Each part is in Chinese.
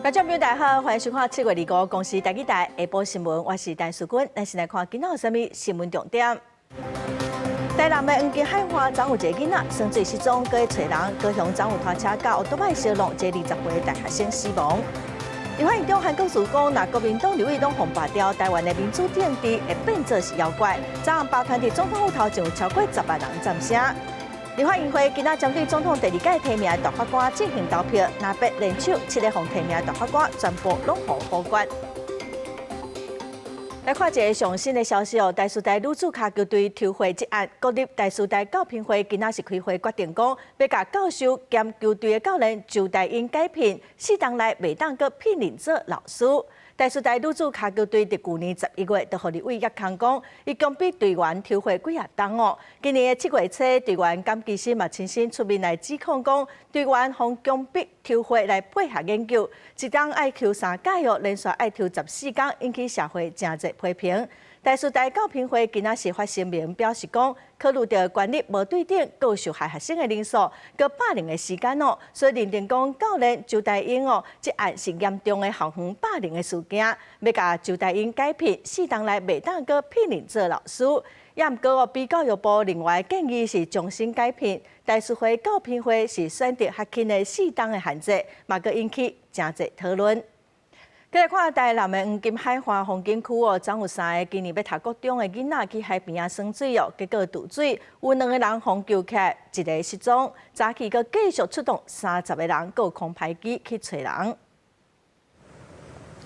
观众朋友大家好，欢迎收看7月25公司台记台下晡新闻，我是陈淑君。咱先来看今仔有啥物新闻重点。台南的黄金海岸昨有一个囡仔生水失踪，搁去找人，高雄昨有拖车甲乌托邦相撞，一个20岁大学生死亡。立法院中韩国事讲，若国民党立委拢红白调，台湾的民主政治会变作是妖怪。昨晚包团伫总统府头前有超过10万人站声。立法院会今仔针对总统第2届提名的大法官进行投票，若别联手7个互提名的大法官全部拢互好官。来看一个上新的消息哦，台师大女子骹球队抽血一案，国立台师大教评会今仔是开会决定讲，要甲教授兼球队的教练周大英改聘，4档内袂当阁聘任做老师。台师大女子骹球队伫去年11月，就互立委叶康讲，伊共比队员抽血几啊档哦。今年的7月初，队员甘技师嘛亲身出面来指控讲，队员用共比抽血来配合研究，一档爱抽3届哦，连续爱抽14天，引起社会真侪批评。台师大教评会今仔是发声明表示讲，考虑到管理无对等、各受害学生的人数、佮霸凌的时间哦，所以认定讲教练周大英哦，这案是严重的校园霸凌的事件，要甲周大英改聘4档内袂当佮聘任做老师。也毋过哦，比教育部另外建议是重新改聘，台师会教评会是选择较轻的4档的限制，嘛佮引起真侪讨论。再来看台南的黄金海岸风景区哦，昨有3个今年要读国中的囡仔去海边啊耍水哦，结果溺水，有2个人互救起来，一个失踪。早起佮继续出动30个人，佮空拍机去找人。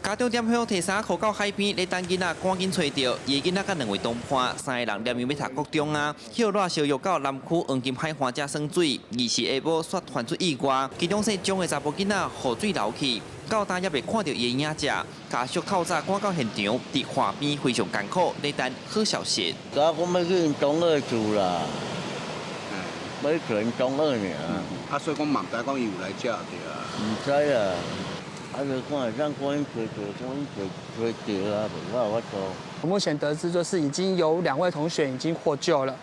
家长点向提衫靠到海边，咧等囡仔赶紧找到，伊的囡仔甲2位同伴，3个人连夜要读国中啊，后来相约到南区黄金海岸遮耍水，二是下晡煞传出意外，其中姓张的查甫囡仔雨水流去。到今也未看到伊的影子，家属透早赶到现场，伫岸边非常艰苦，咧等好消息。我要去中二住啦，要去中二呢。所以讲嘛，唔知讲伊有来遮对啊。唔知啊，就看让赶紧找啊，无法做。目前得知就是已经有2位同学已经获救了。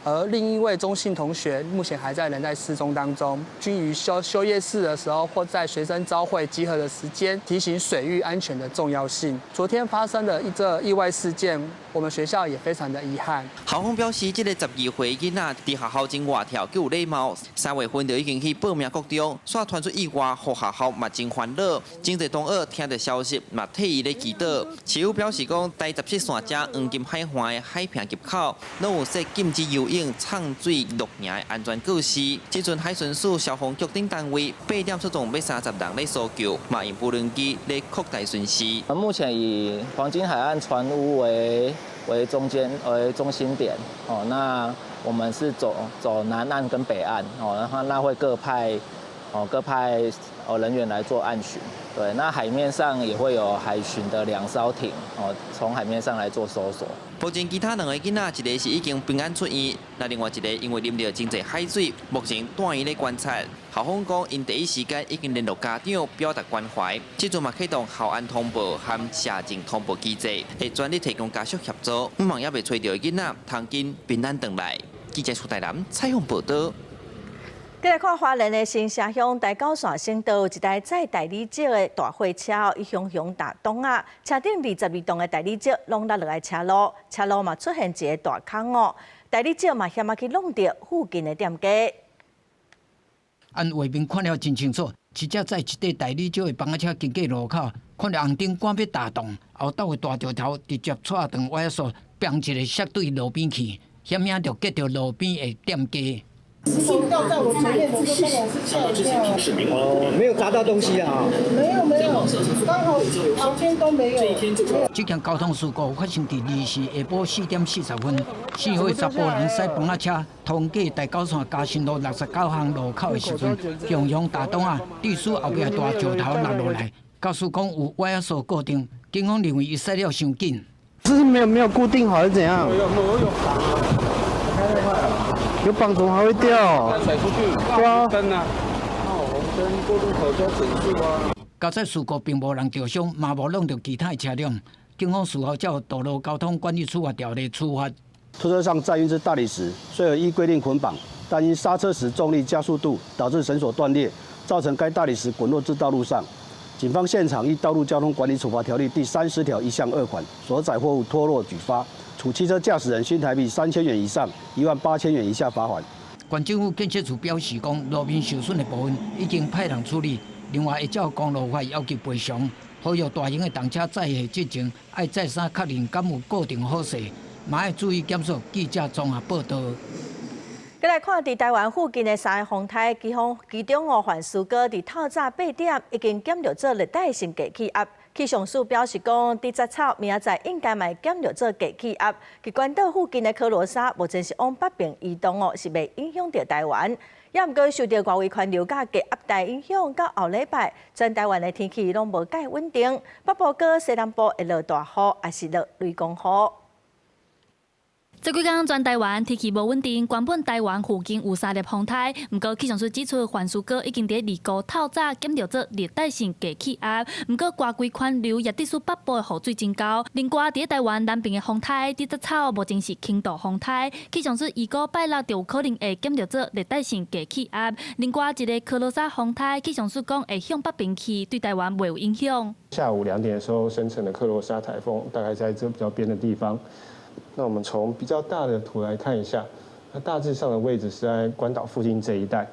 而另一位中信同学目前还人在失踪当中，均于休夜市的时候或在学生朝会集合的时间，提醒水域安全的重要性。昨天发生的这意外事件，我们学校也非常的遗憾。校方表示，这个12岁囡仔伫学校真活跳，佮有礼貌。3月份就已经去报名国中，煞传出意外，互学校嘛真烦恼。真侪同学听到消息，嘛替伊咧祈祷。市府表示讲，第17线遮黄金海岸的海坪入口，拢有设禁止游泳、畅水、露营的安全措施。即阵海巡署、消防局等单位8点出动，要30人咧搜救，嘛用无人机咧扩大巡视。目前以黄金海岸船坞为中心点哦，那我们是走南岸跟北岸哦，然后那会各派人员来做岸巡。对，那海面上也会有海巡的2艘艇哦，从海面上来做搜索。目前其他2个囡仔，一个是已经平安出院，那另外一个因为啉到真侪海水，目前住院咧观察。校方讲，因第一时间已经联络家长，表达关怀。即阵嘛启动校安通报和社政通报机制，会全力提供家属协助。希望也未找到的囡仔，通紧平安回来。记者苏台南采访报道。再来看花莲的新社乡台九线省道有一台载大理石的大货车哦，伊雄打东啊，车顶22吨的大理石拢落来车路嘛出现一个大坑哦，大理石嘛险去弄到附近的店家。按画面看了真清楚，一只载一块大理石的房车经过路口，看到红灯管要打动，后斗的大条头直接带长歪索，并一个摔对路边去，险险就夹到路边的店家。掉在我前面，这个当然是吓一跳。哦，没有砸到东西啊？没有，刚好旁边都没有。这件交通事故发生伫2时下晡4点40分，4岁查甫人驶房仔车通过台九线嘉信路69巷路口的时阵，雄打东啊，地书后壁大石头落落来，告诉讲有歪锁固定，警方认为伊驶了伤紧。是没有固定好，还是怎样？有有绑怎么还会掉？甩出去，对啊，灯啊，红灯过路口就要整数啊。交通事故并无人受伤，嘛无弄到其他的车辆。警方事后照道路交通管理处罚条例处罚。拖车上载运之大理石，虽有依规定捆绑，但因刹车时重力加速度导致绳索断裂，造成该大理石滚落至道路上。警方现场依《道路交通管理处罚条例》第30条1项2款所载货物脱落举发，处汽车驾驶人新台币3000元以上18000元以下罚款。县政府建设处表示，讲路面受损的部分已经派人处理，另外会照公路法要求赔偿。呼吁大型的动车载客之前，要再三确认敢有固定好势，嘛要注意检索记者综合报道。再来看，伫台湾附近的3个风台，其中环苏哥伫透早8点已经检到做热带性低气压。气象署表示讲，伫杂草明仔载应该嘛检到做低气压。伫关岛附近的科罗莎目前是往北边移动是袂影响到台湾。也毋过受到外围环流甲低压带影响，到后礼拜全台湾的天气拢无介稳定，北部佮西南部会落大雨，也是落雷公雨。这几天全台湾天气无稳定，原本台湾附近有3粒风台，不过气象署指出，环苏哥已经伫2号透早检到做热带性低气压，不过外围环流也致使北部的雨水增高。另外，伫台湾南边的风台，伫杂草目前是轻度风台，气象署预估拜六就有可能会检到做热带性低气压。另外一个科罗莎风台，气象署讲会向北边去，对台湾袂有影响。下午2点的时候生成的科罗莎台风，大概在这比较边的地方。那我们从比较大的图来看一下，它大致上的位置是在关岛附近这一带。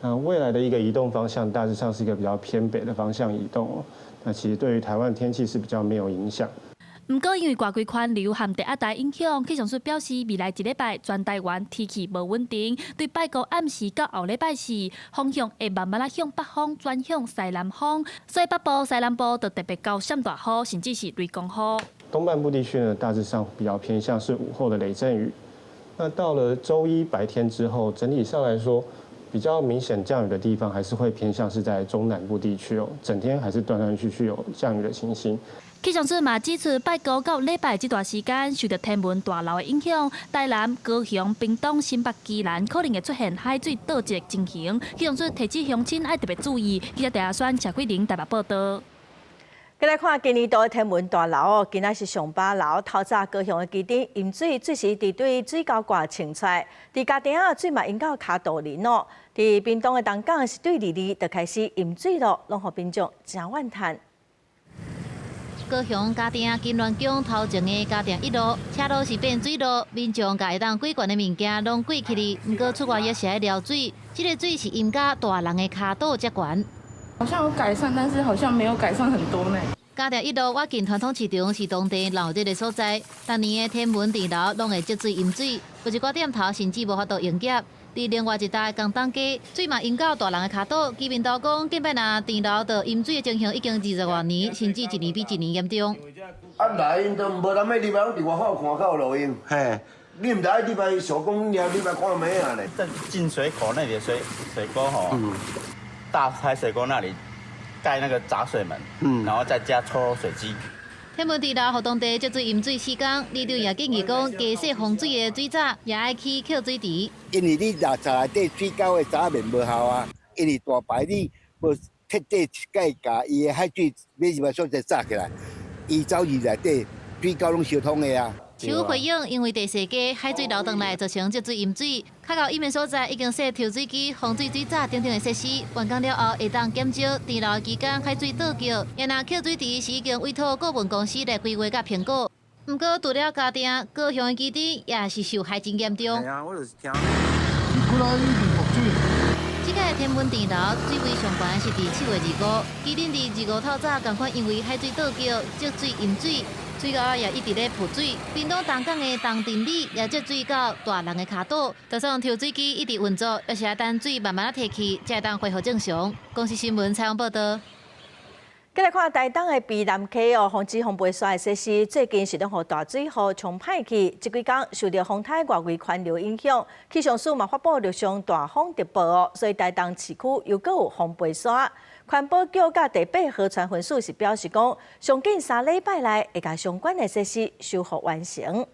那未来的一个移动方向，大致上是一个比较偏北的方向移动哦。那其实对于台湾天气是比较没有影响。不过，因为外围环流和低压带影响，气象署表示，未来1礼拜全台湾天气无稳定，对拜五暗时到后礼拜4方向会慢慢向北方转向西南风，所以北部、西南部就特别高闪大雨，甚至是雷公雨。东半部地区呢，大致上比较偏向是午后的雷阵雨。那到了周一白天之后，整体上来说，比较明显降雨的地方还是会偏向是在中南部地区哦，整天还是断断续续有降雨的情形。气象署嘛指出，拜五到礼拜这段时间，受到天文大流的影响，台南、高雄、屏东、新北、基南可能会出现海水倒积的情形。气象署提醒乡亲要特别注意。记者陈亚轩、谢桂玲台北报道。再来看今年度的天文大流哦，今仔是上8楼，透早高雄的基点淹水，水势伫对水沟挂清出来，伫家庭啊水嘛淹到骹肚林哦。伫屏东的东港是对2就开始淹水咯，拢互民众真怨叹。高雄嘉定金銮宫头前的嘉定1路，车路是变水路，民众甲会当几罐的物件拢过去哩，毋过出外也是爱撩水，这个水是淹到大人的骹肚才悬。好像有改善，但是好像没有改善很多呢。嘉定1路外近传统市场是当地闹热的所在，当年的天文地楼拢会积水淹水，有一寡店头甚至无法度营业。伫另外一带江东街，水嘛淹到大人的骹肚。居民都讲，近摆若电楼的淹水的情形已经20多年，甚至一年比一年严重。啊来，因都无人要礼拜拢伫外口看到路用，嘿，你唔知礼拜小公你礼拜看咩啊嘞？在进水口那里的水沟吼，大排水沟那里盖那个闸水门，然后再加抽水机。天文地楼互当地积水淹水施工，里长也建议讲，加设防水的水闸，也爱去扣水池。因为你垃圾内底水沟的闸面无效啊，因为大排你无彻底甲伊的海水每日所在炸起来，伊走入内底水沟拢相通的啊。市回应，因为地势低，海水流动来造成积水淹水。较到淹面所在已经设抽水机、防水水闸等等的设施，完工了后会当减少电流期间海水倒桥。也若扣水池是已经委托顾问公司来规划甲评估。不过除了家庭，高雄的基地也是受害真严重。系啊，我就是听。这届天文电楼水位上悬是伫7月25，基点伫25透早同款因为海水倒桥积水淹水。水沟也一直咧泼水，屏东东港的东镇里也积水到大人的骹肚，加上抽水机一直运作，要是等水慢慢提起，才会当恢复正常。公司新闻采访报道。再来看台东的避南溪哦，防止风飞沙的设施最近是让大水河冲歹去，这几天受到风台外围环流影响，气象署嘛发布陆上大风特报哦，所以台东市区又搁有风飞沙。环保局甲第8河川分署是表示讲，上近3礼拜内会甲相关的设施修复完成。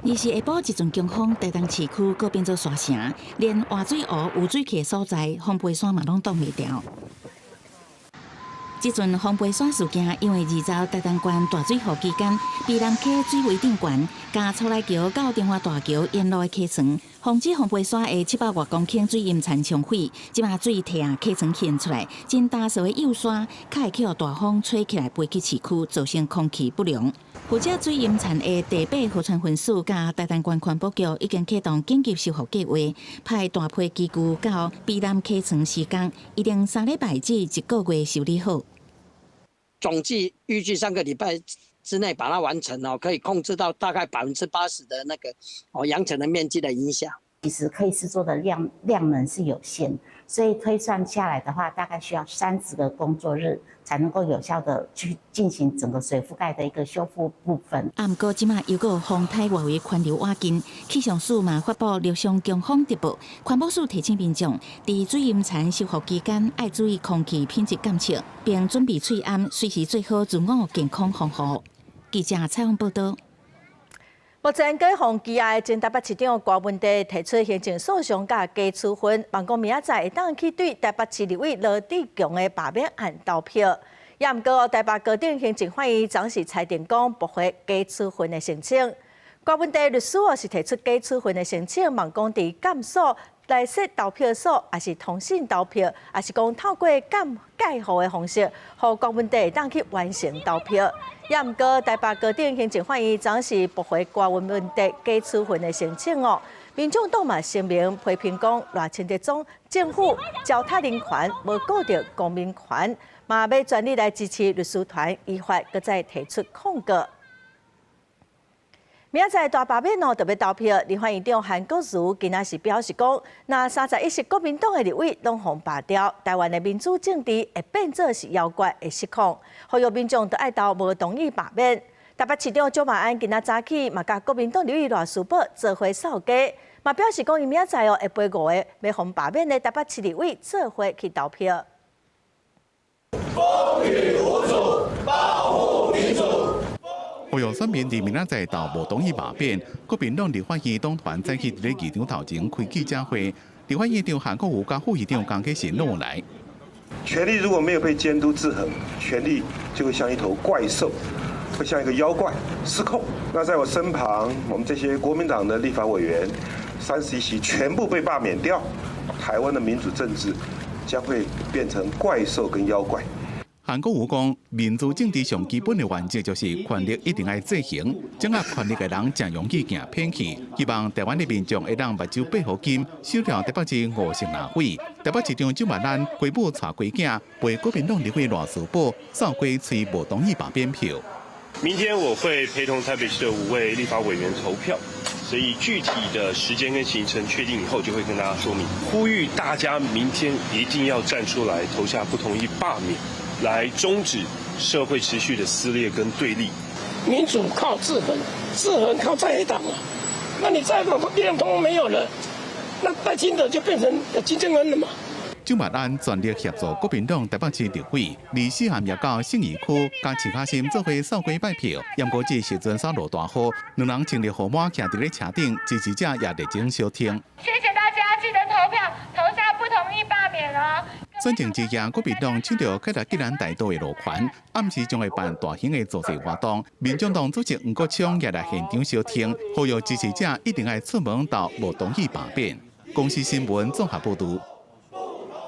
日是下晡一阵强风，台东市区搁变做沙城，连活水湖有水溪所在，风飞沙嘛拢挡袂掉。这阵风飞沙事件，因为20台东县大水河期间，避南溪水位顶悬，加出来桥到中华大桥沿路的溪床，防止防pé山的700多公顷水淹田冲毁，即马水梯啊溪床现出来，真大数的幼山，较会去互大风吹起来飞去市区，造成空气不良。负责水淹田的第8河川分署甲台东县环保局已经启动紧急修复计划，派大批机具到避南溪床施工，一定3礼拜至1个月修理好。总计预计3个礼拜之内把它完成哦，可以控制到大概80%的那个扬尘的面积的影响。其实可以施作的量能是有限，所以推算下来的话，大概需要30个工作日才能够有效的去进行整个水覆盖的一个修复部分。不过，即马又有风台外围环流瓦近，气象署嘛发布陆上强风特报，环保署提醒民众，伫水淹田修复期间，要注意空气品质监测，并准备喙安，随时做好自我健康防护。记者采访报道。目前，解放机爱前台北市长郭文地提出行政诉讼甲加处分，望讲明仔载会当去对台北市立委罗志强的罢免案投票。也毋过，台北高等行政法院暂时裁定讲驳回加处分的申请。郭文地律师是提出加处分的申请，望讲伫监所来设投票所，还是通讯投票，还是讲透过介户的方式，互郭文地会当去完成投票。也毋过，台北高等行政法院暂时驳回郭文地加处分的申请哦。民众党嘛声明批评讲，赖清德总政府糟蹋人权，无顾到公民权，嘛要全力来支持律师团依法搁再提出控告。明仔载大罢免特别投票，立法院长韩国瑜今仔是表示讲，那31席国民党的立委拢互罢掉，台湾的民主政治会变作是妖怪的失控，呼吁民众都爱投无同意罢免。台北市长蒋万安今仔早起嘛甲国民党立委赖士葆做伙扫街，嘛表示讲，伊明仔载下晡5个要互罢免的台北市立委做伙去投票。风雨无阻，保护民主。呼吁选民伫明仔载投无同意罢免，国民党立法院党团早起伫议场头前开记者会，立法院长韩国瑜甲副院长江启臣落来。权力如果没有被监督制衡，权力就会像一头怪兽，会像一个妖怪失控。那在我身旁，我们这些国民党的立法委员，31席全部被罢免掉，台湾的民主政治将会变成怪兽跟妖怪。韩国瑜讲，民主政治上基本的原则就是权力一定要执行，掌握权力的人真容易行偏去。希望台湾的民众会让目睭闭好金，收掉台北市50拿委。台北市长蒋万安规母带规囝，陪国民党立委赖士葆扫过催无同意罢免票。明天我会陪同台北市的5位立法委员投票，所以具体的时间跟行程确定以后，就会跟大家说明。呼吁大家明天一定要站出来投下不同意罢免。来终止社会持续的撕裂跟对立。民主靠制衡，制衡靠在野党啊。那你在野党力量通通没有了，那赖清德就变成金正恩了嘛。蒋万安全力协助国民党台北市立委，24暗夜到信义区，甲徐嘉欣做伙扫街拜票。不过这时阵煞落大雨，两人穿着雨帽徛伫咧车顶，支持者也热情相听。谢谢大家，记得投票，投下不同意罢免哦。选情之夜，国民党抢着开来吉兰大道的路权，暗时将会办大型的造势活动。民众党主席黄国昌也来现场相听，呼吁支持者一定要出门投无同意罢免。公司新闻综合报道。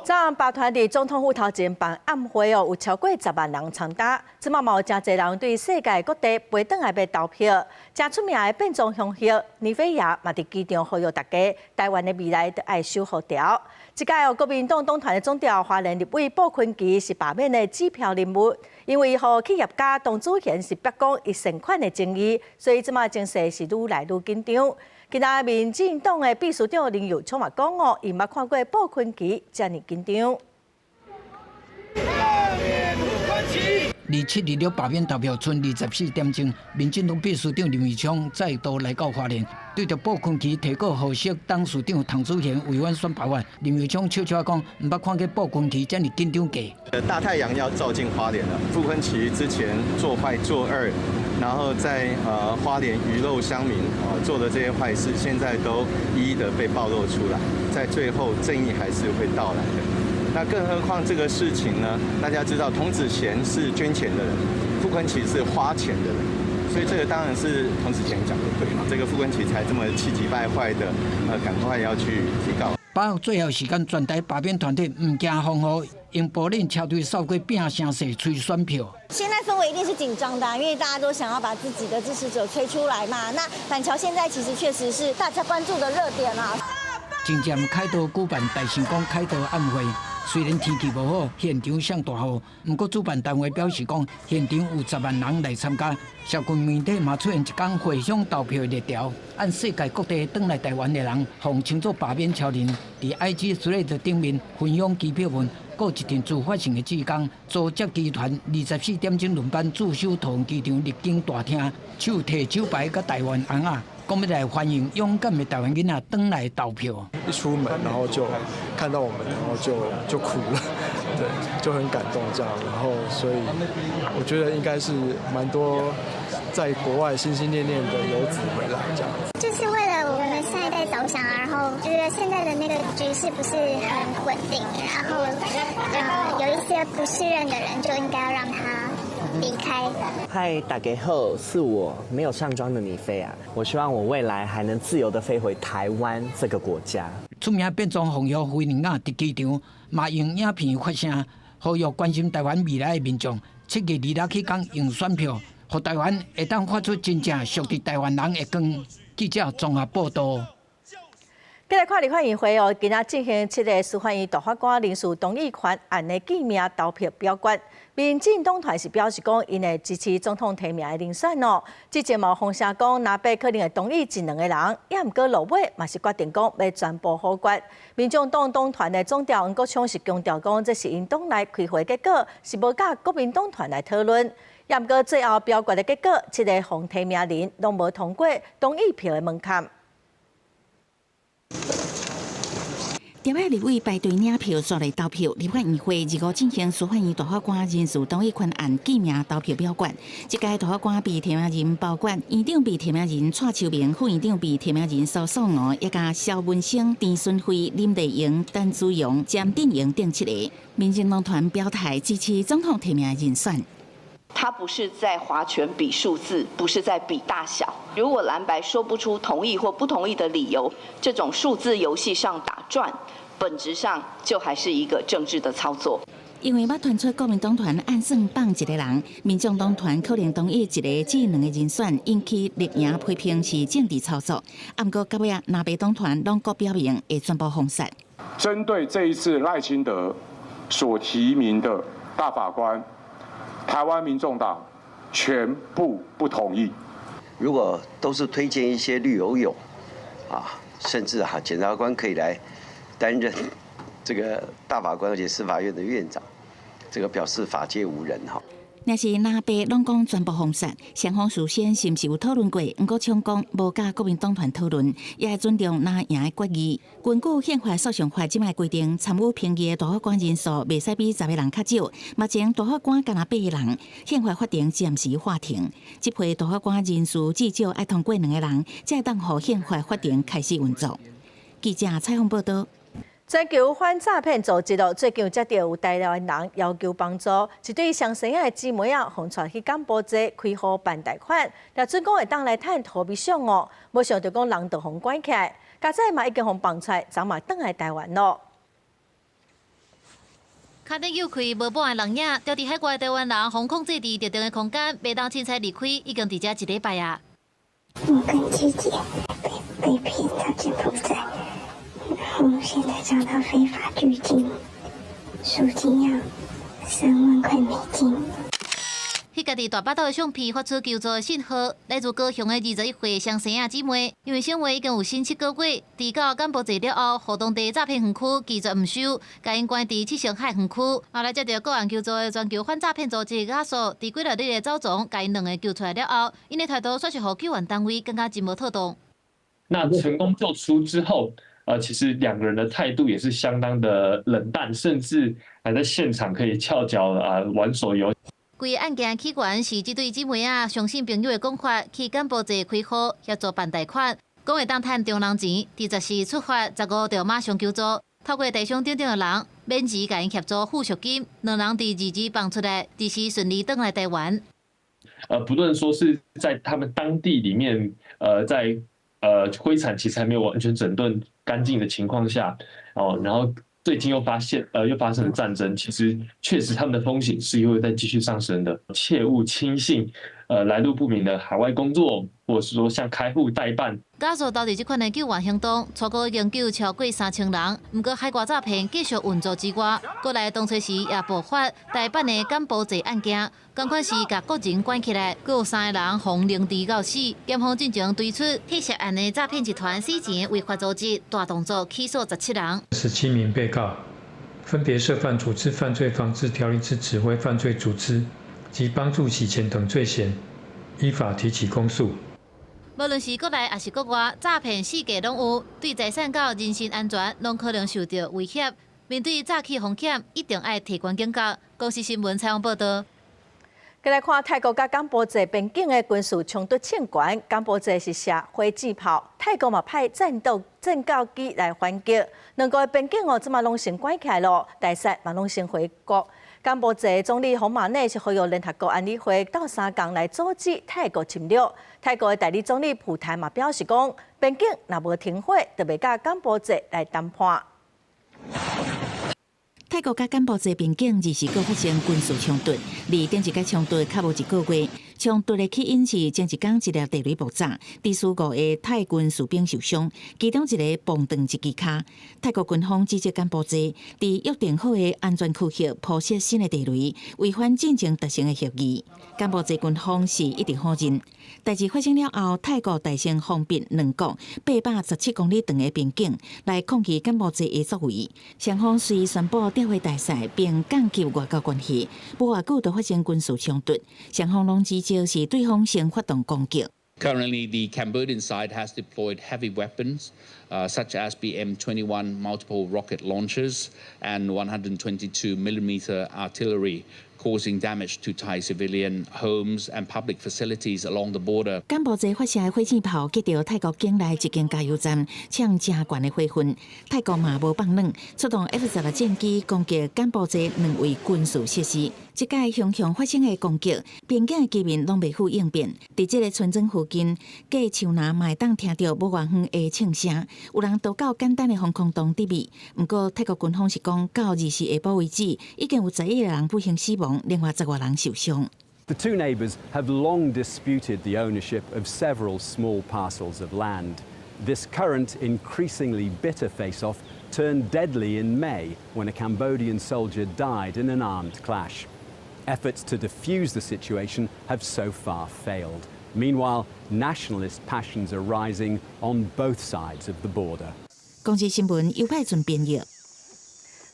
昨晚罢团伫总统府头前办暗会有超过10万人参加，即嘛有真侪人对世界各地飞转来要投票。真出名的变装凶手尼菲亚嘛伫机场呼吁大家，台湾的未来都爱守护掉。即届国民党党团的总调花莲立委鲍坤琪是罢免的指标人物，因为和企业家董祖贤是曝光伊善款的争议，所以即嘛情势是愈来愈紧张。今仔民进党的秘书长林佑昌嘛讲哦，伊捌看过鲍坤琪遮尔紧张。27日了罢免投票剩24点钟，民进党秘书长林佑昌再度来到花莲，对着鲍坤琪提告获释董事长唐祖贤违反选罢法，林佑昌悄悄讲，毋捌看过鲍坤琪遮尔紧张过。大太阳要照进花莲了，傅昆萁之前做坏做恶，然后在花莲鱼肉乡民做的这些坏事，现在都一一的被暴露出来，在最后正义还是会到来的。那更何况这个事情呢？大家知道，童子贤是捐钱的人，傅昆萁是花钱的人。所以这个当然是童子贤讲的对嘛，这个傅昆萁才这么气急败坏的，赶快要去提告。把握最后时间，全台罢免团体唔惊风雨，用步令车队扫过拼声势催选票。现在氛围一定是紧张的，因为大家都想要把自己的支持者催出来嘛。那板桥现在其实确实是大家关注的热点啊。真正凯道举办大成功凯道晚会，虽然天气无好，现场上大雨，不过主办单位表示讲，现场有10万人来参加。社群媒体嘛出现一天回乡投票的热潮，按世界各地返来台湾的人，奉称作罢免超人，伫 IG Threads 顶面分享机票文，过一阵自发性的志工，组织集团24点钟轮班驻守桃园机场入境大厅，手提手牌甲台湾红啊。讲要来欢迎勇敢的台湾囡仔返来投票。一出门，然后就看到我们，然后就哭了，对，就很感动这样。然后，所以我觉得应该是蛮多在国外心心念念的游子回来这样。就是为了我们下一代着想，然后觉得现在的那个局势不是很稳定，然后有一些不适任的人就应该要让他离开。嗨，大家好，是我没有上妆的米菲啊。我希望我未来还能自由地飞回台湾这个国家。出名变装红药飞人啊，伫机场嘛用影片发声，呼吁关心台湾未来的民众，7月26期间用选票，互台湾会当发出真正属于台湾人的光。记者综合报道。再来看立法院会今仔进行7个司法院大法官林诉同意权案的记名投票表决。民进党团是表示讲，因会支持总统提名的人选哦。之前嘛风声讲，南北可能会同意1、2个人，也毋过落尾嘛是决定讲要全部否决。民众党党团的总调黄国昌是强调讲，这是因党内开会结果，是无甲国民党团来讨论。也毋过最后表决的结果，7个方提名人拢无通过同意票的门槛。台北立委排队领票刷来投票，立法院会25进行司法院大法官人事同意权案记名投票表决。这届大法官被提名人包括院长被提名人蔡秋明、副院长被提名人苏素娥，也加肖文生、陈顺辉、林丽莹、陈子荣、詹定营等7个。民进党团表态支持总统提名人选。它不是在划拳比数字，不是在比大小。如果蓝白说不出同意或不同意的理由，这种数字游戏上打转，本质上就还是一个政治的操作。因为要团出国民党团按算放1个人，民众党团可能同意1个至2个人选，引起绿营批评是政治操作。不过到尾南北党团拢各表明会全部封杀。针对这一次赖清德所提名的大法官，台湾民众党全部不同意。如果都是推荐一些绿油友，甚至检察官可以来担任这个大法官，而且司法院的院长，这个表示法界无人哈。若是南北拢讲全部封杀，双方事先是毋是有讨论过？不过枪讲无甲国民党团讨论，也会尊重哪赢的决议。根据宪法诉讼法即卖规定，参与评议的大法官人数袂使比10个人较少。目前大法官敢若8个人，宪法法庭暂时法庭。这批大法官人数至少要通过2个人，才会当互宪法法庭开始运作。记者采访报道。全球反诈骗组织最近接到有台湾人要求帮助，一对相生的姊妹放出去柬埔寨开户办贷款，也准讲会当来趁逃避上哦。没想到讲人就互关起来，家仔嘛已经互放出来，早嘛转来台湾咯。卡顶又开无保安人影，调伫海外台湾人互控制伫特定的空间，袂当凊彩离开，已经伫遮1礼拜啊。我跟姐姐被骗到柬埔寨。然后现在找到非法拘禁，赎金要3万块美金。迄家伫大巴岛的相片发出求助的信号，来自高雄的21岁双生仔姊妹，因为生活已经有新7个月，伫到柬埔寨了后，互当地诈骗园区拒绝毋收，甲因关伫七星海园区。后来接到个案求助的全球反诈骗组织家属，伫几日的走踪，甲因2个救出来了后，因的态度算是互救援单位更加真无妥当。那成功救出之后。其实2个人的态度也是相当的冷淡，甚至还在现场可以翘脚玩手游。规个案件起源是这对姊妹相信朋友的讲法，去柬埔寨开户协助办贷款，讲会当赚中人钱。第10时出发，15就马上求助，透过地上等等的人免钱甲因协助付赎金，2人伫2日放出来，第时顺利转来台湾。不论说是在他们当地里面，在灰产其实还没有完全整顿干净的情况下，然后最近又发生了战争，其实确实他们的风险是会再继续上升的，切勿轻信来路不明的海外工作，或者是说像开户代办。加速到底这款的救援行动，初步已经救超过3000人。不过海外诈骗继续运作之外，过来当初时也爆发台版的柬埔寨案件，同款是把国人关起来，佫有3个人红凌迟到死。检方进前推出黑涉案的诈骗集团4钱违法组织大动作，起诉17人。17名被告分别涉犯组织犯罪防治条例之指挥犯罪组织及帮助洗钱等罪嫌，依法提起公诉。无论是国内还是国外，诈骗世界拢有，对财产到人身安全拢可能受到威胁。面对诈欺风险，一定要提高警觉。公视新闻采访报道。再来看泰国甲柬埔寨边境的军事冲突欠悬，柬埔寨是射火箭炮，泰国嘛派战斗机来还击。两国的边境即嘛拢先关起来咯，大使嘛拢先回国。柬埔寨总理洪马内是呼吁联合国安理会到3天来阻止泰国侵略。泰国的代理总理蒲泰嘛表示讲，边境若无停火，就袂甲柬埔寨来谈判。泰国甲柬埔寨边境2时发生军事冲突，顶一个冲突较无1个月。冲突的起因是前一天一粒地雷爆炸，致使5个泰军士兵受伤，其中一个碰断一支脚。泰国军方指责柬埔寨伫约定好的安全区域铺设新的地雷，违反进前达成的协议。柬埔寨军方是一直否认。代志发生了后，泰国大声封闭两国817公里长的边境，来抗议柬埔寨的作为。双方随宣布调回大使，并降级外交关系。无偌久就发生军事冲突，双方拢指责是对方先发动攻击。Currently, the Cambodian side has deployed heavy weapons, such as BM-21 multiple rocket launchers and 122mm artillery, causing damage to Thai civilian homes and public facilities along the border. 柬埔寨发射的火箭炮击到泰国境内一间加油站，呛真悬的火焰。泰国嘛无放软，出动 F-16战机攻击柬埔寨2位军事设施。这届雄雄发生的攻击，边境的居民拢未付应变。伫这个村庄附近，隔树林嘛会当听到无偌远的庆声，有人投稿简单的防空洞伫位。不过泰国军方是讲，到2时下晡为止，已经有11个人不幸死亡，另外10多人受伤。The two neighbours have long disputed the ownership of several small parcels of land. This current, increasingly bitter face-off turned deadly in May when a Cambodian soldier died in an armed clash. Efforts to defuse the situation have so far failed. Meanwhile, nationalist passions are rising on both sides of the border. 公视新闻由派准编译。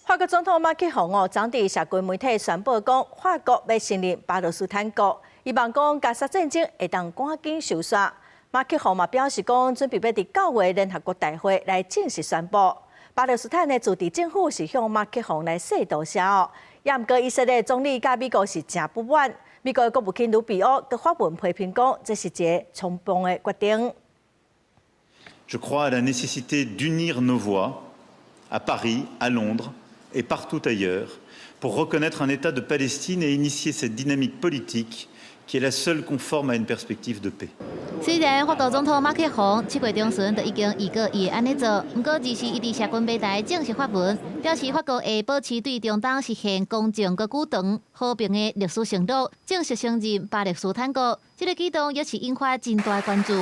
法国总统马克宏昨伫社群媒体宣布讲，法国要承认巴勒斯坦国，希望讲加沙战争会当赶紧收煞。马克宏嘛表示讲，准备要伫9月联合国大会来正式宣布。巴勒斯坦的驻地政府是向马克宏来说道谢哦。也毋过以色列总理甲美国是真不满，美国国务卿卢比奥佮发文批评讲，这是一个冲动的决定。Je crois à la nécessité d'unir nos voix à Paris, à Londres et partout ailleurs pour reconnaître un État de Palestine et initier cette dynamique politique qui est la seule conforme à une perspective de paix. 虽然法国总统马克宏7月中旬就已经预告伊会安尼做，不过2时伊伫社群媒体正式发文，表示法国会保持对中东实现公正佮久长和平的历史承诺，正式承认巴勒斯坦国。这个举动也是引发真大关注。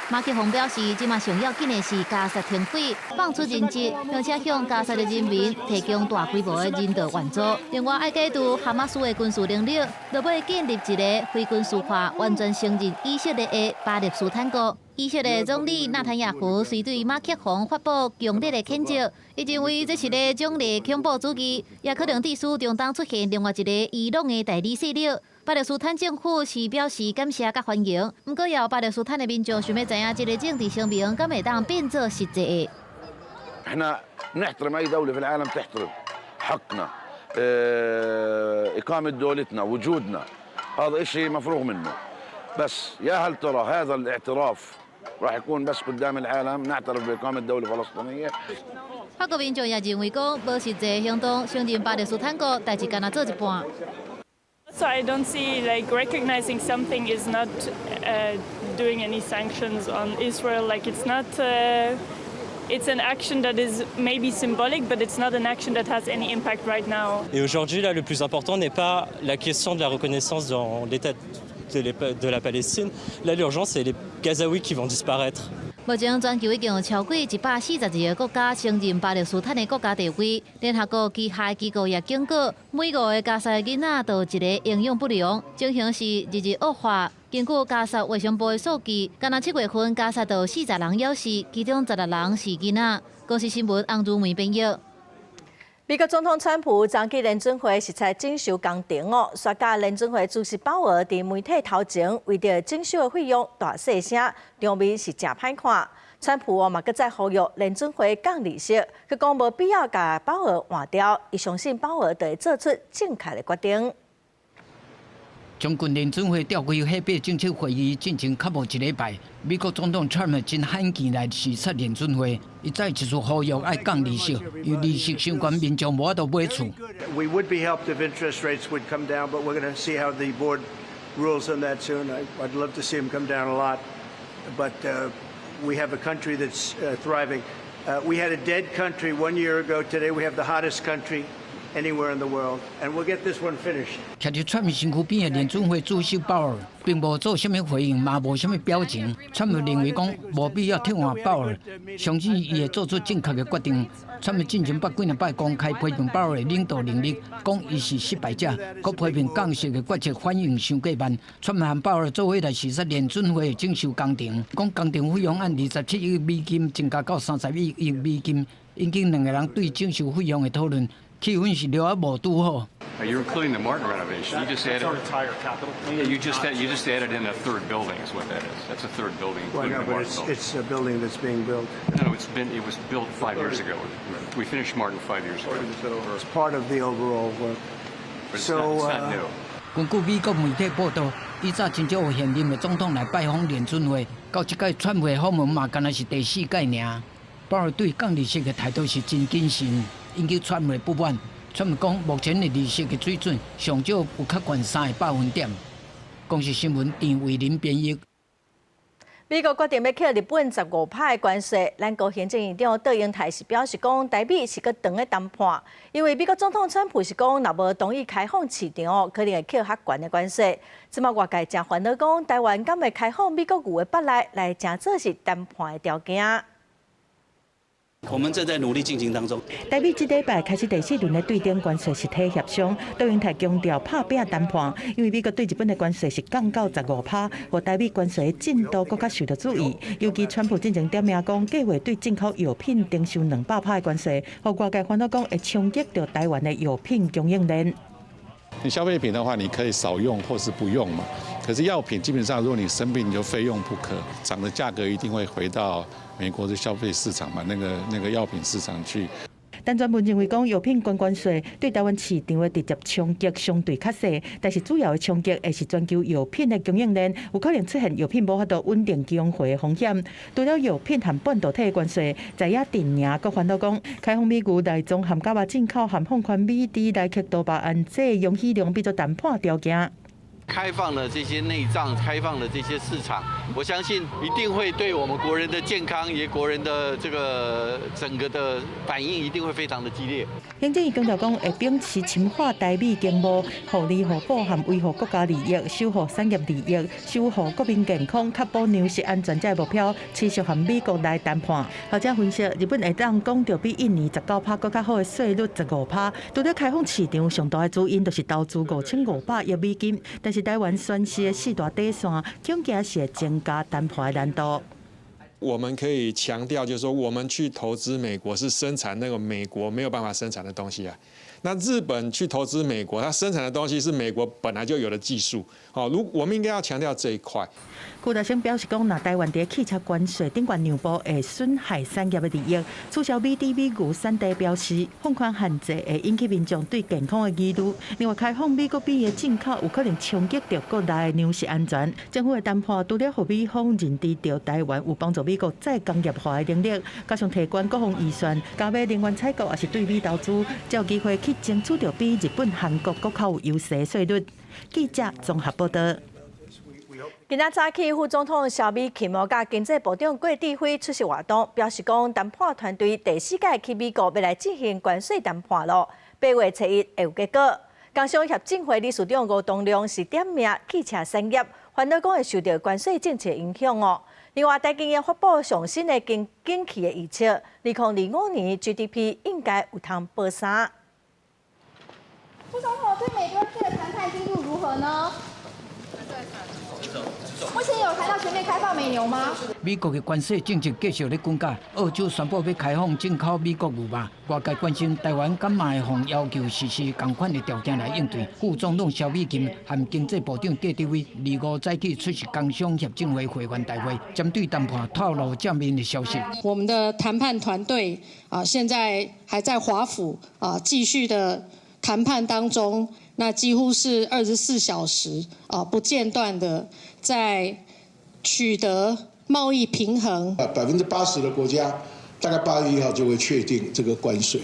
马克宏表示，即马上要紧的是加沙停火，放出人质，并且向加沙的人民提供大规模的人道援助。另外，要解除哈马斯的军事能力，就要建立一个非军事化、完全承认以色列的巴勒斯坦国。以色列总理纳坦雅胡随对马克宏发布强烈的谴责，伊认为这是个奖励恐怖主义，也可能致使中东出现另外一个伊朗的代理势力。巴勒斯坦政府是表示感谢甲欢迎，不过也有巴勒斯坦的民众想要知影这个政治声明敢会当变做实际的。احنا نحترم اي دولة في العالم تحترم حقنا إقامة دولتنا وجودنا هذا إشي مفروغ منه بس يا هل ترى هذا الاعتراف راح يكون بس قدام العالم نعترف بإقامة دولة فلسطينية 法国民众也认为讲，无实际行动承认巴勒斯坦国，代志干那做一半。So I don't see like recognizing something is not doing any sanctions on Israel. Like it's not. It's an action that is maybe symbolic, but it's not an action that has any impact right now. Et aujourd'hui, là, le plus important n'est pas la question de la reconnaissance dans l'État de la Palestine. Là, l'urgence, c'est les Gazaouis qui vont disparaître. 目前全球已经有超过142个国家承认巴勒斯坦的国家地位。联合国其他机构也警告，每5个加沙的囡仔都有一个营养不良，情形是日日恶化。根据加沙卫生部的数据，今年7月份加沙就有40人夭死，其中16人是囡仔。公司新闻洪如梅编译。美国总统川普昨去联准会实在整修工程哦，刷甲联准会主席鲍尔伫媒体头前为着整修的费用大细声，场面是真歹看。川普嘛搁再呼吁联准会降利息，佢讲无必要甲鲍尔换掉，伊相信鲍尔就会做出正确的决定。将军联准会调开迄笔政策会议进行较无一礼拜，美国总统 Trump 真罕见来视察联准会，伊再一次呼吁爱降利息，因为利息相关民众无法度买厝。We would be helped if interest rates would come down, but we're going to see how the board rules on that soon. I'd love to see them come down a lot, but we have a country that's thriving. We had a dead country 1 year ago. Today we have the hottest country anywhere in the world, and we'll get this one finished. 徛伫川普身躯边的联准会主席鲍尔，并无做什么回应，嘛无什么表情。川普认为讲无必要替换鲍尔，相信伊会做出正确的决定。川普进前捌几两摆公开批评鲍尔的领导能力，讲伊是失败者，佮批评降息的决策反应伤过慢。川普和鲍尔做伙来视察联准会的整修工程，讲工程费用按27亿美金增加到31亿美金，引起两个人对整修费用的讨论。 气氛是聊啊无拄好。You're including the Martin renovation. You just added. Our entire capital. Yeah, you just added in a third building. Is what that is. That's a third building. Well, no, but it's a building that's being built. No, it was built 5 years ago. We finished Martin 5 years ago. It's part of the overall work. So. It's not new. 根据美国媒体报道，以早真少有现任的总统来拜访联准会，到这届川普访问嘛，敢若是第4届尔。鲍尔对降利息的态度是真谨慎。 引起川普的不满。川普讲，目前的利息的水准上少有较悬300分点。公司新闻郑伟林编译。美国决定要扣日本15%的关税，咱国行政院长杜英泰是表示讲，台美是搁长的谈判，因为美国总统川普是讲，若无同意开放市场，可能会扣较悬的关税。即马外界真烦恼讲，台湾敢会开放美国牛的北来，来真做是谈判的条件。 我们正在努力进行当中。台美这礼拜开始第4轮的对顶关税实体协商，杜英泰强调拍拼谈判，因为美国对日本的关税是降到15%，和台美关税的进度更较受到注意。尤其川普进前点名讲，计划对进口药品征收200%的关税，和外界烦恼讲会冲击到台湾的药品供应链。你消费品的话，你可以少用或是不用嘛。可是药品基本上，如果你生病，你就非用不可，涨的价格一定会回到美国的消费市场嘛，那个药品市场去。但专门认为讲药品关税对台湾市场的直接冲击相对较小，但是主要的冲击会是全球药品的供应链有可能出现药品无法度稳定供货的风险。除了药品和半导体的关税，在野电影阁烦恼讲开放美牛来从含甲肉进口和放宽美猪来克多巴胺这容许量变作谈判条件。 开放了这些内脏，开放了这些市场，我相信一定会对我们国人的健康，也国人的这个整个的反应一定会非常的激烈。行政院强调讲，会秉持深化台美经贸、互利互补和维护国家利益、守护产业利益、守护国民健康、确保粮食安全这目标，持续和美国来谈判。学者分析，日本会当讲到比印尼19%更较好的税率15%，除了开放市场上大的主因就是投资5500亿美金，但是台湾宣示的4大底线，恐惊是会增加谈判的难度。我们可以强调，就是说，我们去投资美国是生产那个美国没有办法生产的东西啊。那日本去投资美国，它生产的东西是美国本来就有的技术。好，我们应该要强调这一块。顾大生表示讲，若台湾在汽车关税顶悬让步，会损害产业的利益。促销美猪、美牛产地标示放宽限制，会引起民众对健康的疑虑。另外，开放美国米的进口，有可能冲击到国内的粮食安全。政府的谈判除了让美方认知到台湾有帮助美国再工业化的能力，加上提悬各项预算，加码能源采购，也是对美投资，才有机会去争取到比日本、韩国更较有优势的税率。记者综合报道。今仔早起，副总统萧美琴甲经济部长郭志辉出席活动，表示讲谈判团队第4届去美国要来进行关税谈判咯，8月初1会有结果。工商协进会理事长吴东亮是点名汽车产业，烦恼讲会受到关税政策影响哦。另外，台经院发布上新的景气的预测，2025年 GDP 应该有通保3。副总统对美中的谈判进度如何呢？目前有谈到全面开放美牛吗？美国的关税政策继续咧增加，澳洲宣布要开放进口美国牛肉。外界关心台湾敢嘛会奉要求实施同款的条件来应对。副总统萧美琴和经济部长郭志辉25早起出席工商协进会会员大会，针对谈判透露正面的消息。我们的谈判团队现在还在华府继续的谈判当中。那几乎是24小时不间断的在取得贸易平衡。80%的国家大概8月1号就会确定这个关税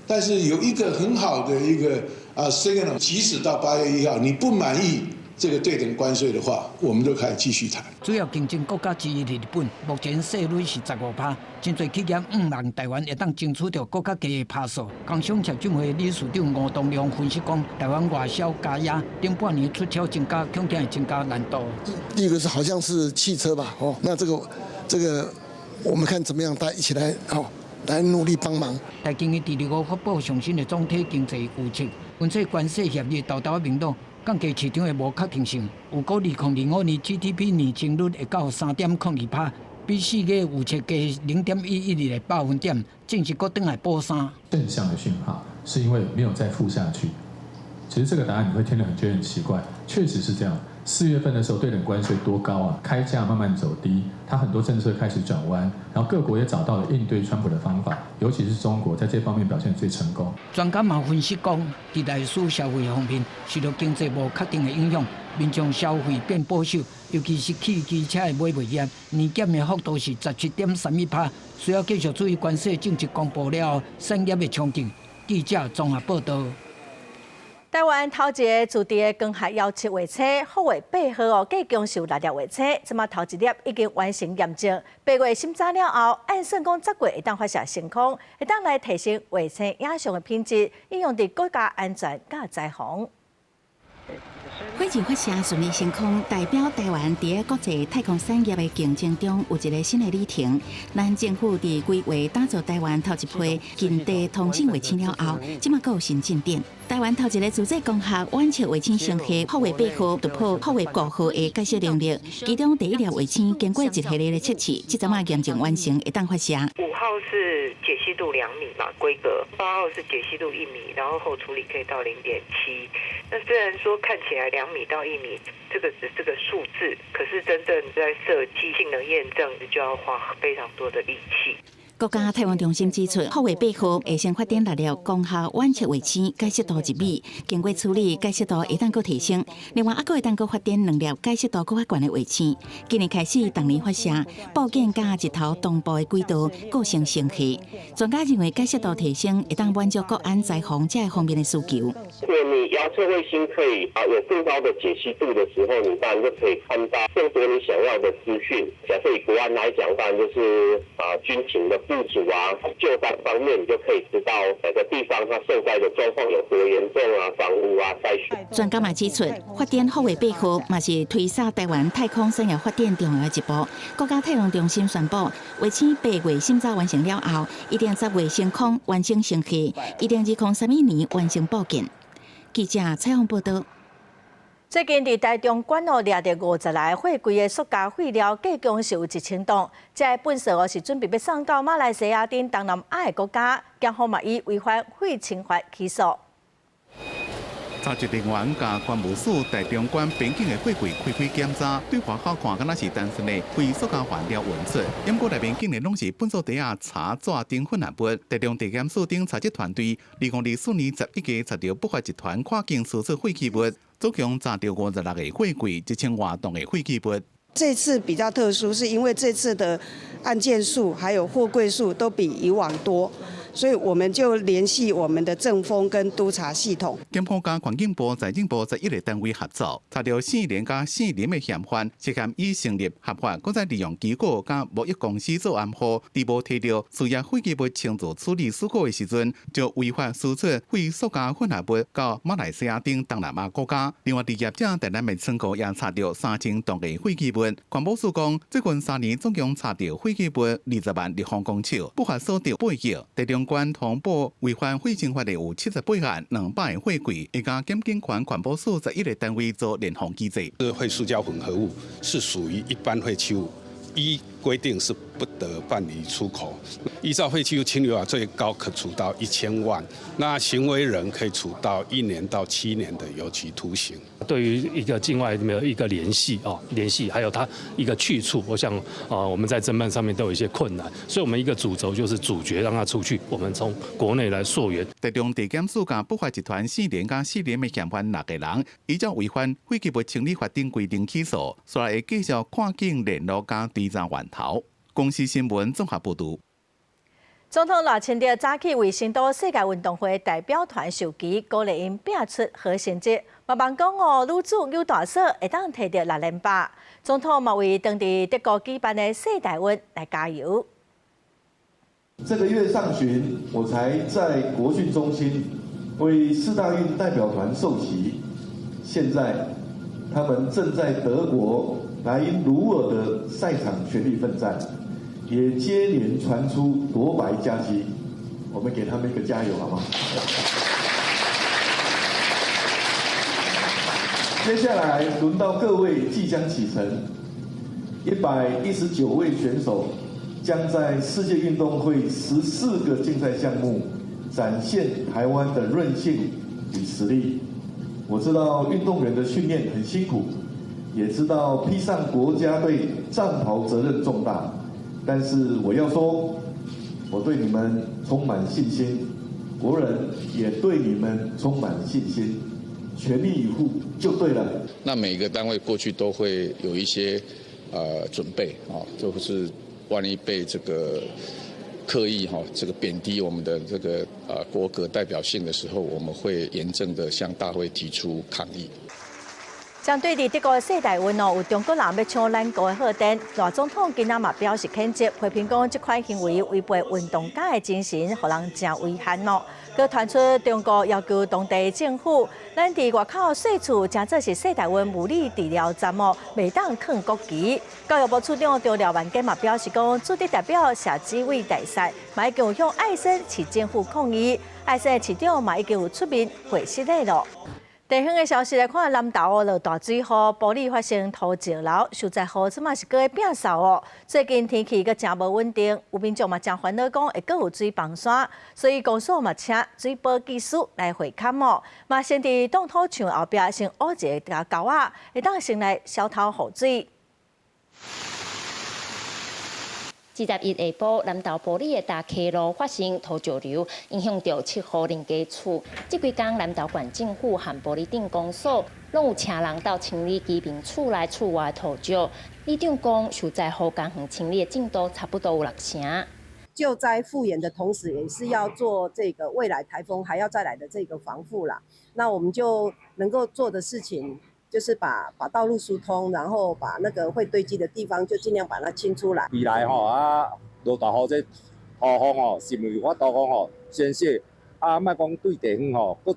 但是有一个很好的一个signal， 即使到8月1号你不满意这个对等关税的话，我们都可以继续谈。主要竞争国家之一的日本，目前税率是15%，真侪企业望台湾会当争取到更加低的趴数。工商协进会理事长吴东亮分析讲，台湾外销加压，顶半年出口增加，恐怕会增加难度。第一个是好像是汽车吧，那这个我们看怎么样，大家一起来来努力帮忙。台经院第25发布上新的总体经济预测，分析关税协议豆豆的明朗。降低市场的无确定性，有估2025年 GDP 年增率会到3.02%，比4月预测加0.11个百分点，正式搁转来保3。正向的讯号是因为没有再负下去。其实这个答案你会听得觉得很奇怪，确实是这样。4月份的时候，对等关税多高啊，开价慢慢走低，它很多政策开始转弯，然后各国也找到了应对川普的方法，尤其是中国在这方面表现最成功。专家嘛分析讲，伫内需消费方面，受到经济无确定的影响，民众消费变保守，尤其是汽机车的买卖业，年减的幅度是17.31%，需要继续注意关税政策公布了后，产业的冲击。记者综合报道。台湾头一个自地的光学遥测卫星福卫8号计供受6粒卫星，即马头一粒已经完成验证。8月审查了后，按算讲10月会当发射升空，会当来提升卫星影像的品质，应用伫国家安全甲在防。火箭发射顺利升空，代表台湾伫国际太空产业的竞争中有一个新的里程。咱政府伫规划打造台湾头一批近地通信卫星了后，即马佫有新进展。台湾头一个自制光学晚测卫星升系福卫8号突破福卫9号的解析能力，其中第1粒卫星经过一系列的测试，即阵啊验证完成，会当发射。5号是解析度2米嘛规格，8号是解析度1米，然后后处理可以到0.7。那虽然说看起来2米到1米，这个只是个数字，可是真正在设计性能验证就要花非常多的力气。国家太空中心指出，福卫8号会先发展6粒光学晚测卫星，解析度1米，经过处理，解析度会当佫提升。另外，还佫会当佫发展2粒解析度佫较悬的卫星。今年开始，同年发射，部件加一头同步的轨道构成星系。专家认为，解析度提升会当满足国安在防这方面的需求。你遥测卫星可以有更高的解析度的时候，你当然就可以看到更多你想要的资讯。假设以国安来讲，当然就是军情的部署救灾方面，你就可以知道每个地方它受灾的状况有多严重房屋灾损。专家嘛指出，发展福卫8号嘛是推动台湾太空产业发展重要的一步。国家太空中心宣布，卫星8月审查完成了后，一定10月升空完成升系，一定2031年完成部件。记者采访报道。最近伫台中馆掠着50来货柜的塑胶废料，计共是有1000吨。这本色是准备要送到马来西亚等东南亚的国家，检方嘛以违反废侵法起诉。查缉人员甲关务署台中馆边境的货柜开检查，对外口看敢若是单纯的废塑胶原料运出，不过内面竟然拢是糞扫袋啊、茶纸等混合物。台中地检署顶查缉团队，2024年11月查到不法集团跨境输出废弃物，总共查到56个货柜，1000多吨的废弃物。这次比较特殊，是因为这次的案件数还有货柜数都比以往多。所以我们就联系我们的政风跟督察系统。检方甲环境部、财政部在1个单位合作，查到4年加4年的嫌犯，涉嫌已成立合法，搁再利用机构甲贸易公司做暗号，伫无摕到需要废弃物清除处理事故的时阵，就违法输出废塑胶混合物到马来西亚等东南亚国家。另外，伫业者在咱的仓库也查到3000吨的废弃物。环保署讲，最近3年总共查到废弃物20万立方公尺，不法所得8亿。地中关通报违反废清法的有78案，200个货柜，会甲检警权环保署在1个单位做联防机制。废塑胶混合物是属于一般废弃物，依规定是不得办理出口。依照废弃物清理法，最高可处到1000万，那行为人可以处到1年到7年的有期徒刑。对于一个境外没有一个联系还有它一个去处，我想我们在侦办上面都有一些困难，所以我们一个主轴就是主角让他出去，我们从国内来溯源。台中地检署甲不法集团4年加4年的嫌犯6个人，依照违反废弃物清理法定规定起诉，所来会继续看警联络加追查源头。公司新闻综合报道。总统赖清德早起为新都世界运动会代表团授旗，鼓励因拼出好成绩。嘛望讲女子有大嫂会当摕到6连霸。总统嘛为当地德国举办的世大运来加油。这个月上旬，我才在国训中心为世大运代表团授旗，现在他们正在德国莱茵鲁尔的赛场全力奋战。也接连传出夺白佳绩，我们给他们一个加油，好吗？接下来轮到各位即将启程，119位选手将在世界运动会14个竞赛项目展现台湾的韧性与实力。我知道运动员的训练很辛苦，也知道披上国家队战袍责任重大。但是我要说，我对你们充满信心，国人也对你们充满信心，全力以赴就对了。那每个单位过去都会有一些准备就是万一被这个刻意这个贬低我们的这个国格代表性的时候，我们会严正的向大会提出抗议。针对伫德国世大运有中国人要抢咱国的货店，赖总统今仔嘛表示谴责，批评讲这款行为违背运动家的精神，互人真遗憾佮传出中国要求当地政府，咱伫外口细厝，真做是世大运物理治疗站袂当放国旗。教育部处长张廖万坚嘛表示讲，驻地代表谢志伟大使嘛已经有向艾森市政府抗议，艾森市长嘛已经有出面回释内容。地方的消息来看，南投落大水后，玻璃发生土石流，受灾户即嘛是搁在摒扫最近天气搁真无稳定，有民众嘛真烦恼讲会搁有水崩山，所以公所嘛请水保技师来会勘嘛先伫冻土墙后壁先挖一个沟仔，会当先来消透雨水。21下晡，南投玻璃的大溪路发生土石流，影响到7户人家厝。这几天，南投县政府和玻璃顶公所拢有请人到清理居民厝内厝外的土石。里长讲，受灾户工程清理的进度差不多有60%。救灾复原的同时，也是要做这个未来台风还要再来的这个防护啦。那我们就能够做的事情，就是把道路疏通，然后把那个会堆积的地方就尽量把它清出来。未来落大雨这雨风是咪有法度讲宣泄莫讲对地方佫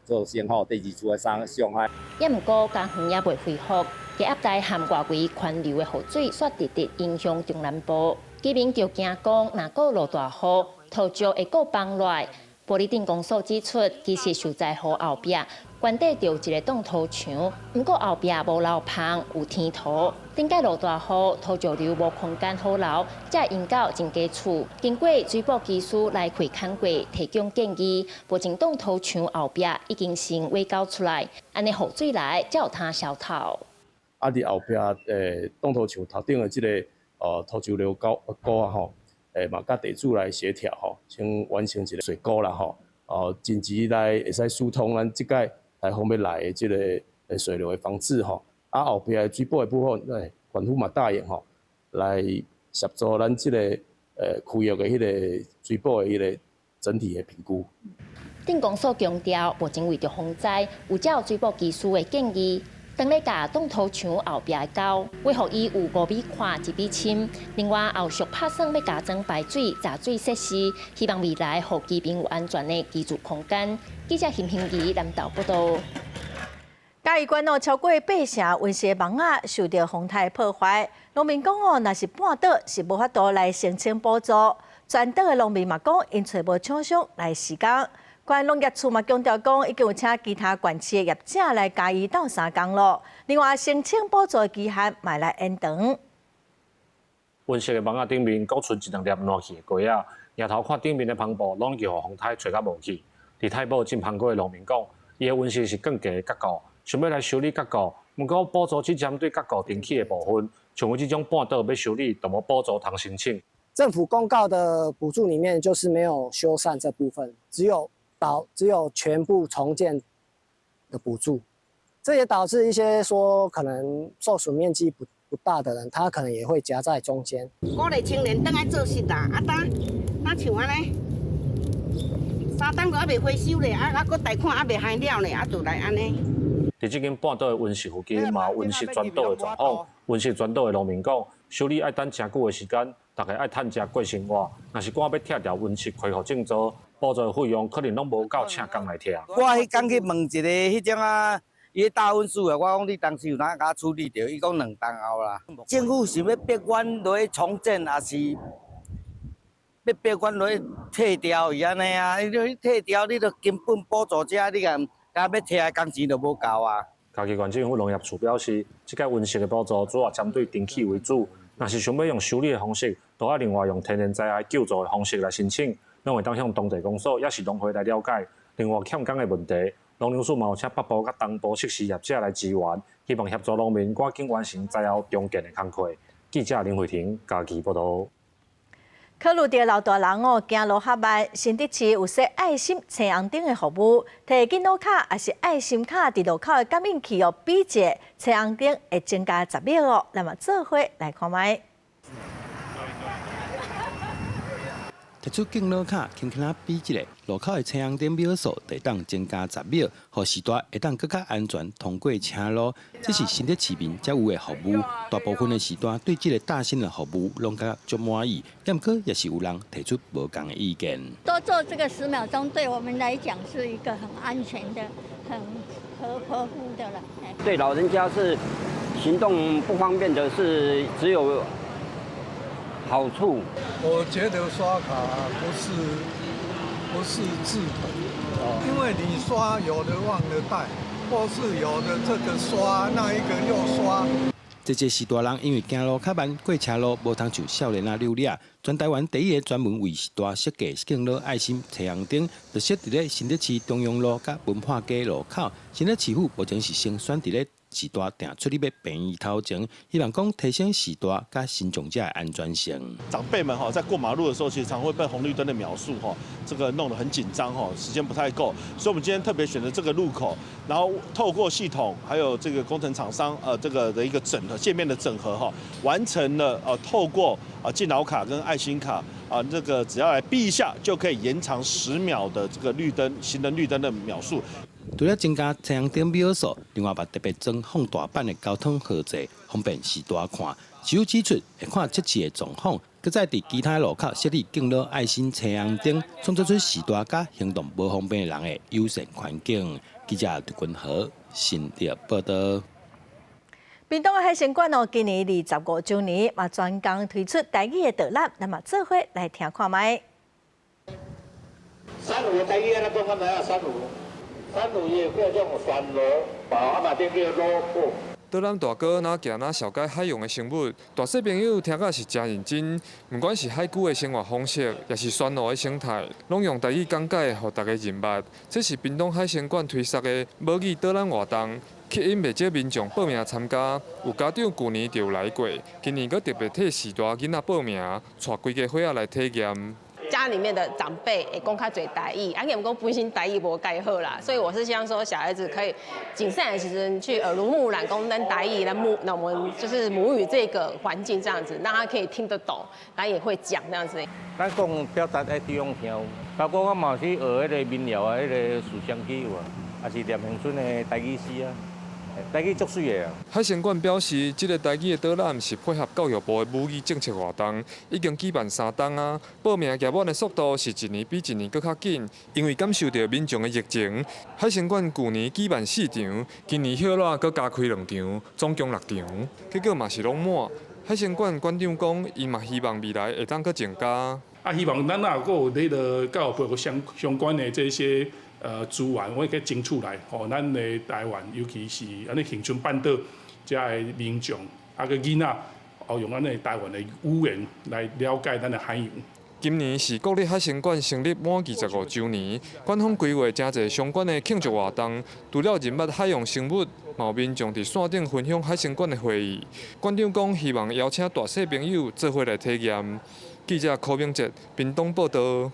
造成第二次的伤害。也毋过工程也未恢复，加压带含外围环流的雨水煞直直影响中南部，居民就惊讲，若佫落大雨，土石会佫崩落来。玻璃顶公所指出，其实受灾户后壁原底就有一个冻土墙，不过后壁无楼棚，有天土。顶届落大雨，土石流无空间好留，才引到真家厝。经过水保技师来会勘过，提供建议，目前冻土墙后壁已经先挖沟出来，安尼雨水来才有通消透。伫后壁冻土墙头顶的这个土石流沟嘛，甲地主来协调先完成一个水沟啦近期来会使疏通咱即届台风要来的这个水流的防治后壁的水保的部分，县府嘛答应来协助咱这个区域的迄个水保的迄个整体的评估。电工所强调，目前为着防灾，有照水保技术的建议，当咧甲挡土墙后壁的沟，为互伊有5米宽1米深。另外，后续打算要加装排水、洒水设施，希望未来互居民有安全的居住空间。记者邢平仪南投报道。嘉义县超过8成温室的芒仔受到风台破坏，农民讲若是半岛是无法度来申请补助。全岛的农民嘛讲，因找无厂商来施工。县农业处嘛强调讲，已经有请其他县市的业者来嘉义斗相共咯。另外，申请补助的期限嘛来延长。温室的芒仔顶面搁出一两粒烂去的果仔，抬头看顶面的篷布，拢已经互风台吹甲无去。伫太保进旁过的农民讲，伊的温室是更加的结构，想要来修理结构，不过补助只针对结构顶起的部分，像我这种半岛要修理，都无补助通申请。政府公告的补助里面就是没有修缮这部分，只有全部重建的补助，这也导致一些说可能受损面积不大的人，他可能也会夹在中间。鼓励青年倒来做事啦，当像安尼，3档都还未回收咧，搁贷款还未还了呢，就来安尼。伫这间半岛的温室附近嘛，温室转岛的状况，温室转岛的农民讲，修理要等真久的时间，大家要趁食过生活。若是赶要拆掉温室恢复正做，补助费用可能拢无够请工来拆。我迄天去问一个迄种啊，伊大温室的，我讲你当时有哪甲处理掉？伊讲2档后啦。政府想要逼阮落去重建，还是要逼阮落去退掉伊安尼啊？你退掉，你著根本补助者，你甲要拆的工钱就无够啊。嘉义县政府农业处表示，这个温室的补助主要针对电器为主，若是想要用修理的方式，都要另外用天然灾害救助的方式来申请，拢会当向当地公所也是农会来了解。另外欠工的问题，农粮署嘛有请北部甲东部设施业者来支援，希望协助农民赶紧完成灾后重建的工作。记者林慧婷嘉义报道。考虑到老大人行路较慢，新竹市有设爱心青红灯的服务，摕健保卡也是爱心卡伫路口的感应器比者，青红灯会增加10秒哦。那么做伙来看卖。摕出健保卡，轻轻啊比一个路口的青红灯秒数，会当增加10秒，互时代会当更加安全通过车路。这是新竹市民才有的服务，大部分的时段对这个大型的服务拢感足满意，但可也是有人提出无同的意见。多做这个10秒钟，对我们来讲是一个很安全的、很合乎的了。对老人家是行动不方便的，是只有好处。我觉得刷卡不是治本，因为你刷有的忘了带，或是有的这个刷那一个又刷。这些时大人因为行路较慢，过车路无通像少年仔溜俩。全台湾第一个专门为时大设计敬老爱心青红灯，就设伫咧新竹市中央路甲文化街路口。新竹市府目前是先选伫咧时大定出入要便宜头前，希望讲提升时大甲新长者的安全性。长辈们在过马路的时候，其实常会被红绿灯的秒数这个弄得很紧张时间不太够，所以我们今天特别选择这个路口，然后透过系统还有这个工程厂商这个的一个界面的整合完成了透过敬老卡跟爱心卡这个只要来避一下就可以延长10秒的这个绿灯行人绿灯的秒数。除了增加青红灯秒数，另外也特别装放大版的交通号志，方便时大看。只有指出会看测试的状况，搁再伫其他路口设立敬老爱心青红灯，创造出时大甲行动不方便的人的友善环境。记者杜君和新竹报道。屏东的海参馆今年25周年，嘛专工推出台语的导览，那么做伙来听看卖。山路台语安怎讲法来啊？山路伊会叫种山路，嘛顶叫路坡。导览大哥哪行哪了解海洋的生物，大小朋友听甲是真认真。不管是海龟的生活方式，也是山路的生态，拢用台语讲解，互大家认捌。这是屏东海参馆推出的母语导览活动，吸引袂少民众报名参加。有家长去年就有来过，今年阁特别替时大囡仔报名，带规家伙仔来体验。家里面的长辈会讲较侪台语，因为本身台语无介好啦，所以我是希望说小孩子可以谨慎的时阵去耳濡目染，讲咱台语，那我们就是母语这个环境这样子，让他可以听得懂，然后也会讲这样子。咱讲表达的地方听，包括我嘛去学迄个民谣啊，迄个思想曲有啊，也是念恒春的台语诗啊。 台语足水的啊！海参馆表示，这个台语的导览是配合教育部的母语政策活动，已经举办3档啊。报名入馆的速度是一年比一年搁较紧，因为感受到民众的热情。海参馆去年举办4场，今年歇热搁加开2场，总共6场，结果嘛是拢满。海参馆馆长讲，伊嘛希望未来会当搁增加。希望咱也有迄个教育部有相关的这些。 资源，我可以争取来，吼，咱的台湾，尤其是安尼恒春半岛遮的民众，啊个囡仔，用咱的台湾的语言来了解咱的海洋。今年是国立海参馆成立满25周年，馆方规划真侪相关的庆祝活动，除了认捌海洋生物，嘛有民众伫线顶分享海参馆的会议。馆长讲，希望邀请大小朋友做伙来体验。记者柯明哲，屏东报道。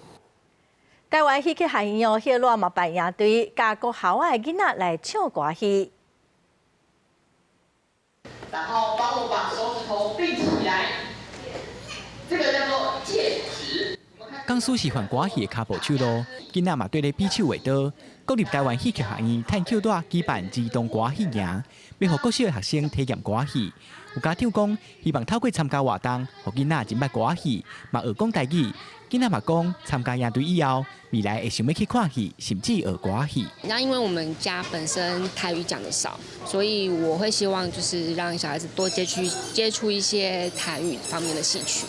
台湾戏剧学院哦，迄热嘛办野队，甲国校外的囡仔来唱歌戏。然后帮我把手指头并起来，这个叫做戒指。江苏示范歌戏的脚步手路，囡仔嘛对咧比手画刀。国立台湾戏剧学院趁口带举办儿童歌戏营，要互国小的学生体验歌戏。有家长讲，希望透过参加活动，互囡仔认捌歌戏，嘛学讲台语。 囡仔嘛讲，参加营队以后，未来会想要去看戏，甚至学歌戏。那因为我们家本身台语讲得少，所以我会希望就是让小孩子多接触一些台语方面的戏曲。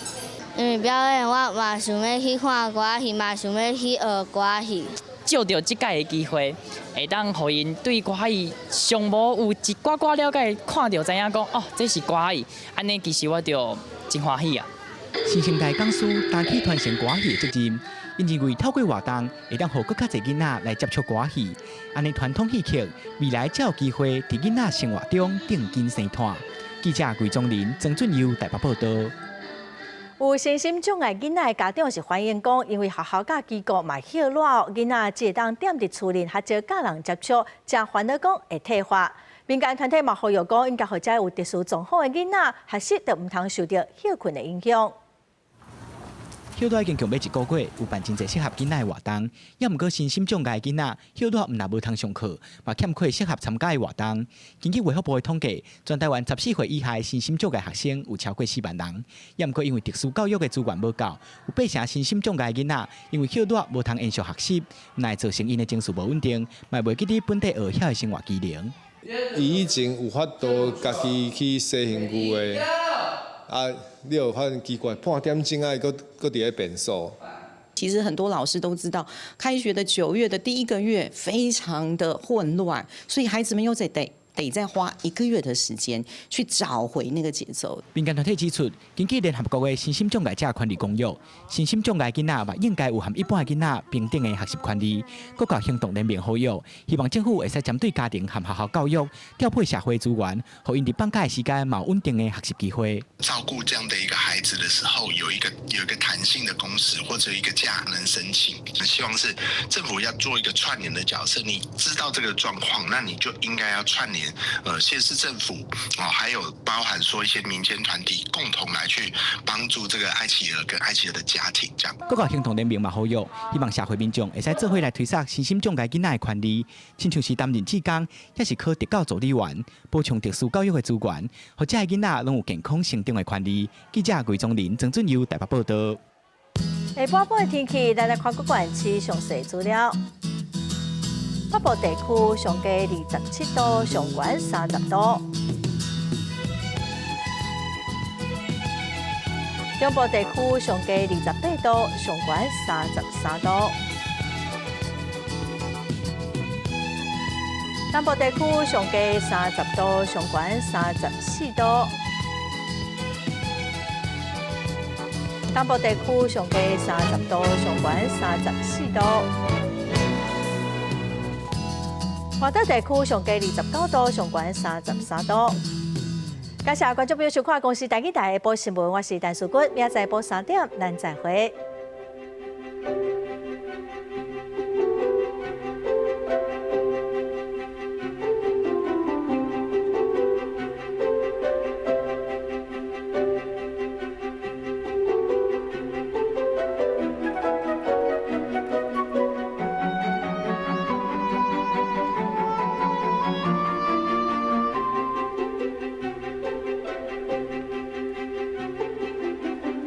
因为表演我嘛想要去看歌戏，嘛想要去学歌戏。借着这届的机会，会当互因对歌戏上无有一寡寡了解，看到知影讲哦，这是歌戏，安尼其实我就真欢喜啊。 新生代讲师担起传承歌戏的责任，因认为透过活动会当互更较侪囡仔来接触歌戏，安尼传统戏曲未来才有机会伫囡仔生活中定根生炭。记者桂宗林、曾俊佑台北报道。有身心障碍囡仔的家长是反映讲，因为学校甲机构嘛歇热，囡仔只会当踮伫厝内，较少甲人接触，真烦恼讲会退化。民间团体嘛呼吁讲，应该互遮有特殊状况的囡仔学习，就毋通受到休困的影响。 休带已经强买1个月，有办真侪适合囡仔的活动。也毋过身心障碍的囡仔，休带毋但无通上课，嘛欠缺适合参加的活动。根据卫福部的统计，全台湾14岁以下的身心障碍学生有超过4万人。也毋过因为特殊教育的资源无够，有8成身心障碍的囡仔因为休带无通延续学习，乃造成因的情绪无稳定，嘛袂记伫本地学晓的生活技能。伊以前有法度家己去洗身躯的。 啊，你有发现奇怪，半点钟啊，搁伫咧变数。其实很多老师都知道，开学的9月的第1个月非常的混乱，所以孩子们又得再花1个月的时间去找回那个节奏。民间团体指出，根据联合国的身心障碍者权利公约，身心障碍囡仔嘛应该有和一般的囡仔平等的学习权利。国家行动联盟呼吁，希望政府会使针对家庭和学校教育调配社会资源，让因伫放假的时间嘛有稳定的学习机会。照顾这样的一个孩子的时候，有一个弹性的工时或者一个假能申请。希望是政府要做一个串联的角色，你知道这个状况，那你就应该要串联。 县市政府还有包含说一些民间团体共同来去帮助这个爱企鹅跟爱企鹅的家庭，这样。国家行动联盟嘛呼吁，希望社会民众会使做伙来推动身心障碍囡仔的权利，亲像是担任志工，也是考特教助理员，补充特殊教育的资源，或者囡仔拢有健康成长的权利。记者桂宗林、曾俊佑台北报道。下半部的天气，咱来看各县市详细资料。 北部地区上低27度，上悬30度；中部地区上低28度，上悬33度；南部地区上低30度，上悬34度；东部地区上低30度，上悬34度。 华东地区上低29度，上悬33度。感谢观众朋友收看《公视台语台》播新闻，我是陈淑君，明仔载播3点，咱再会。